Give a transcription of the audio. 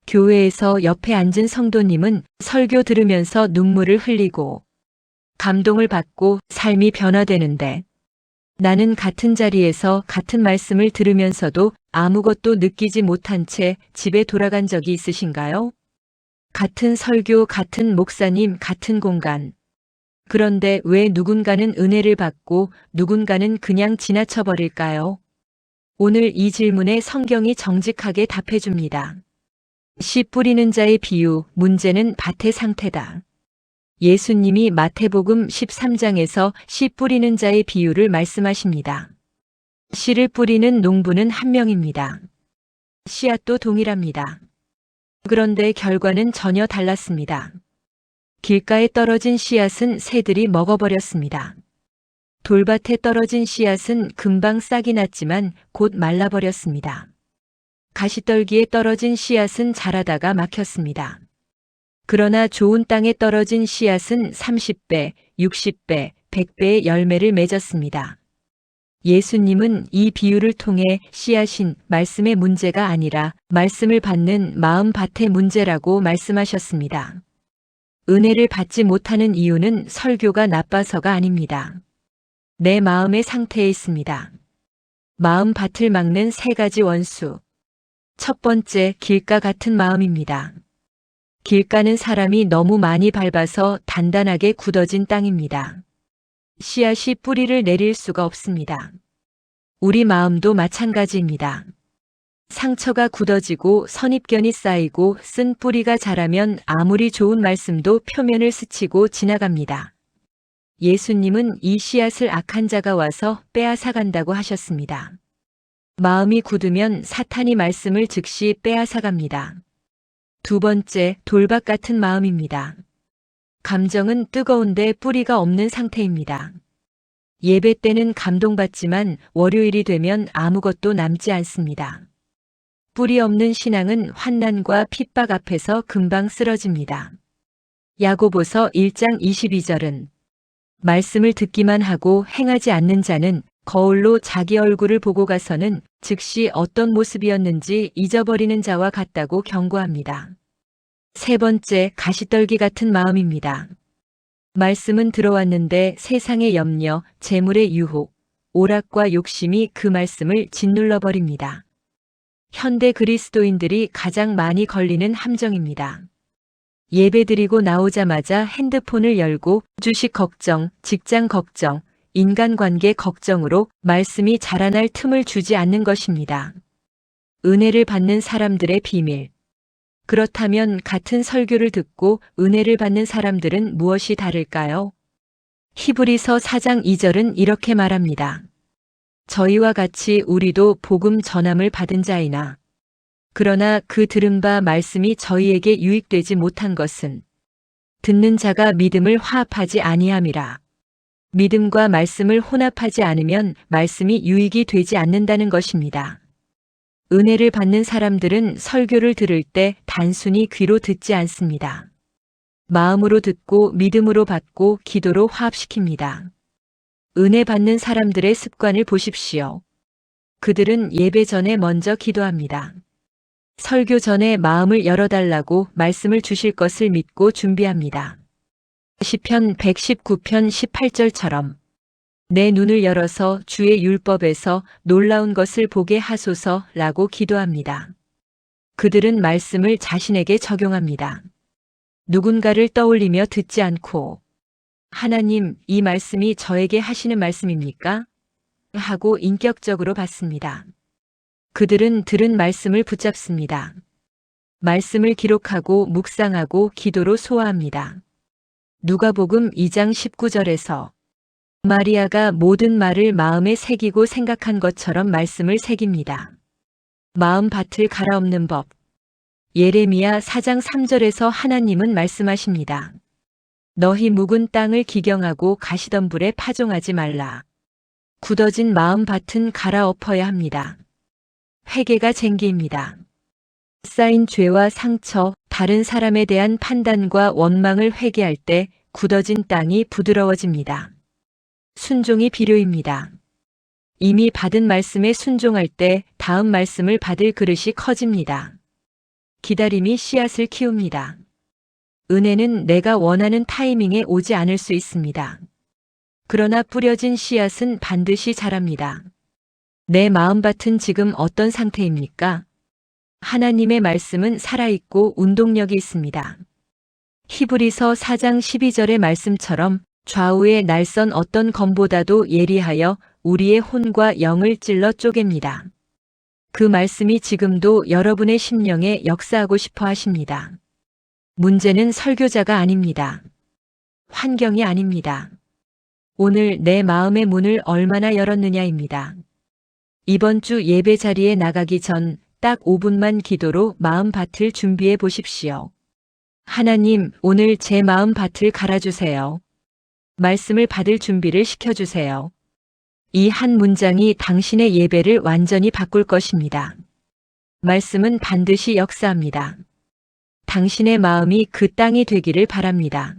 교회에서 옆에 앉은 성도님은 설교 들으면서 눈물을 흘리고 감동을 받고 삶이 변화되는데, 나는 같은 자리에서 같은 말씀을 들으면서도 아무것도 느끼지 못한 채 집에 돌아간 적이 있으신가요? 같은 설교, 같은 목사님, 같은 공간. 그런데 왜 누군가는 은혜를 받고 누군가는 그냥 지나쳐 버릴까요? 오늘 이 질문에 성경이 정직하게 답해줍니다. 씨 뿌리는 자의 비유, 문제는 밭의 상태다. 예수님이 마태복음 13장에서 씨 뿌리는 자의 비유를 말씀하십니다. 씨를 뿌리는 농부는 한 명입니다. 씨앗도 동일합니다. 그런데 결과는 전혀 달랐습니다. 길가에 떨어진 씨앗은 새들이 먹어버렸습니다. 돌밭에 떨어진 씨앗은 금방 싹이 났지만 곧 말라버렸습니다. 가시떨기에 떨어진 씨앗은 자라다가 막혔습니다. 그러나 좋은 땅에 떨어진 씨앗은 30배, 60배, 100배의 열매를 맺었습니다. 예수님은 이 비유를 통해 씨앗인 말씀의 문제가 아니라 말씀을 받는 마음 밭의 문제라고 말씀하셨습니다. 은혜를 받지 못하는 이유는 설교가 나빠서가 아닙니다. 내 마음의 상태에 있습니다. 마음 밭을 막는 세 가지 원수. 첫 번째, 길가 같은 마음입니다. 길가는 사람이 너무 많이 밟아서 단단하게 굳어진 땅입니다. 씨앗이 뿌리를 내릴 수가 없습니다. 우리 마음도 마찬가지입니다. 상처가 굳어지고 선입견이 쌓이고 쓴 뿌리가 자라면 아무리 좋은 말씀도 표면을 스치고 지나갑니다. 예수님은 이 씨앗을 악한 자가 와서 빼앗아간다고 하셨습니다. 마음이 굳으면 사탄이 말씀을 즉시 빼앗아갑니다. 두 번째, 돌밭 같은 마음입니다. 감정은 뜨거운데 뿌리가 없는 상태입니다. 예배 때는 감동받지만 월요일이 되면 아무것도 남지 않습니다. 뿌리 없는 신앙은 환난과 핍박 앞에서 금방 쓰러집니다. 야고보서 1장 22절은 말씀을 듣기만 하고 행하지 않는 자는 거울로 자기 얼굴을 보고 가서는 즉시 어떤 모습이었는지 잊어버리는 자와 같다고 경고합니다. 세 번째, 가시떨기 같은 마음입니다. 말씀은 들어왔는데 세상의 염려, 재물의 유혹, 오락과 욕심이 그 말씀을 짓눌러 버립니다. 현대 그리스도인들이 가장 많이 걸리는 함정입니다. 예배드리고 나오자마자 핸드폰을 열고 주식 걱정, 직장 걱정, 인간관계 걱정으로 말씀이 자라날 틈을 주지 않는 것입니다. 은혜를 받는 사람들의 비밀. 그렇다면 같은 설교를 듣고 은혜를 받는 사람들은 무엇이 다를까요? 히브리서 4장 2절은 이렇게 말합니다. 저희와 같이 우리도 복음 전함을 받은 자이나 그러나 그 들은 바 말씀이 저희에게 유익되지 못한 것은 듣는 자가 믿음을 화합하지 아니함이라. 믿음과 말씀을 혼합하지 않으면 말씀이 유익이 되지 않는다는 것입니다. 은혜를 받는 사람들은 설교를 들을 때 단순히 귀로 듣지 않습니다. 마음으로 듣고 믿음으로 받고 기도로 화합시킵니다. 은혜 받는 사람들의 습관을 보십시오. 그들은 예배 전에 먼저 기도합니다. 설교 전에 마음을 열어달라고 말씀을 주실 것을 믿고 준비합니다. 시편 119편 18절처럼 내 눈을 열어서 주의 율법에서 놀라운 것을 보게 하소서라고 기도합니다. 그들은 말씀을 자신에게 적용합니다. 누군가를 떠올리며 듣지 않고 하나님, 이 말씀이 저에게 하시는 말씀입니까? 하고 인격적으로 받습니다. 그들은 들은 말씀을 붙잡습니다. 말씀을 기록하고 묵상하고 기도로 소화합니다. 누가복음 2장 19절에서 마리아가 모든 말을 마음에 새기고 생각한 것처럼 말씀을 새깁니다. 마음 밭을 갈아엎는 법. 예레미야 4장 3절에서 하나님은 말씀하십니다. 너희 묵은 땅을 기경하고 가시덤불에 파종하지 말라. 굳어진 마음 밭은 갈아엎어야 합니다. 회개가 쟁기입니다. 쌓인 죄와 상처, 다른 사람에 대한 판단과 원망을 회개할 때 굳어진 땅이 부드러워집니다. 순종이 필요입니다. 이미 받은 말씀에 순종할 때 다음 말씀을 받을 그릇이 커집니다. 기다림이 씨앗을 키웁니다. 은혜는 내가 원하는 타이밍에 오지 않을 수 있습니다. 그러나 뿌려진 씨앗은 반드시 자랍니다. 내 마음밭은 지금 어떤 상태입니까? 하나님의 말씀은 살아있고 운동력이 있습니다. 히브리서 4장 12절의 말씀처럼 좌우에 날선 어떤 검보다도 예리하여 우리의 혼과 영을 찔러 쪼갭니다. 그 말씀이 지금도 여러분의 심령에 역사하고 싶어 하십니다. 문제는 설교자가 아닙니다. 환경이 아닙니다. 오늘 내 마음의 문을 얼마나 열었느냐입니다. 이번 주 예배 자리에 나가기 전 딱 5분만 기도로 마음밭을 준비해 보십시오. 하나님, 오늘 제 마음밭을 갈아주세요. 말씀을 받을 준비를 시켜주세요. 이 한 문장이 당신의 예배를 완전히 바꿀 것입니다. 말씀은 반드시 역사합니다. 당신의 마음이 그 땅이 되기를 바랍니다.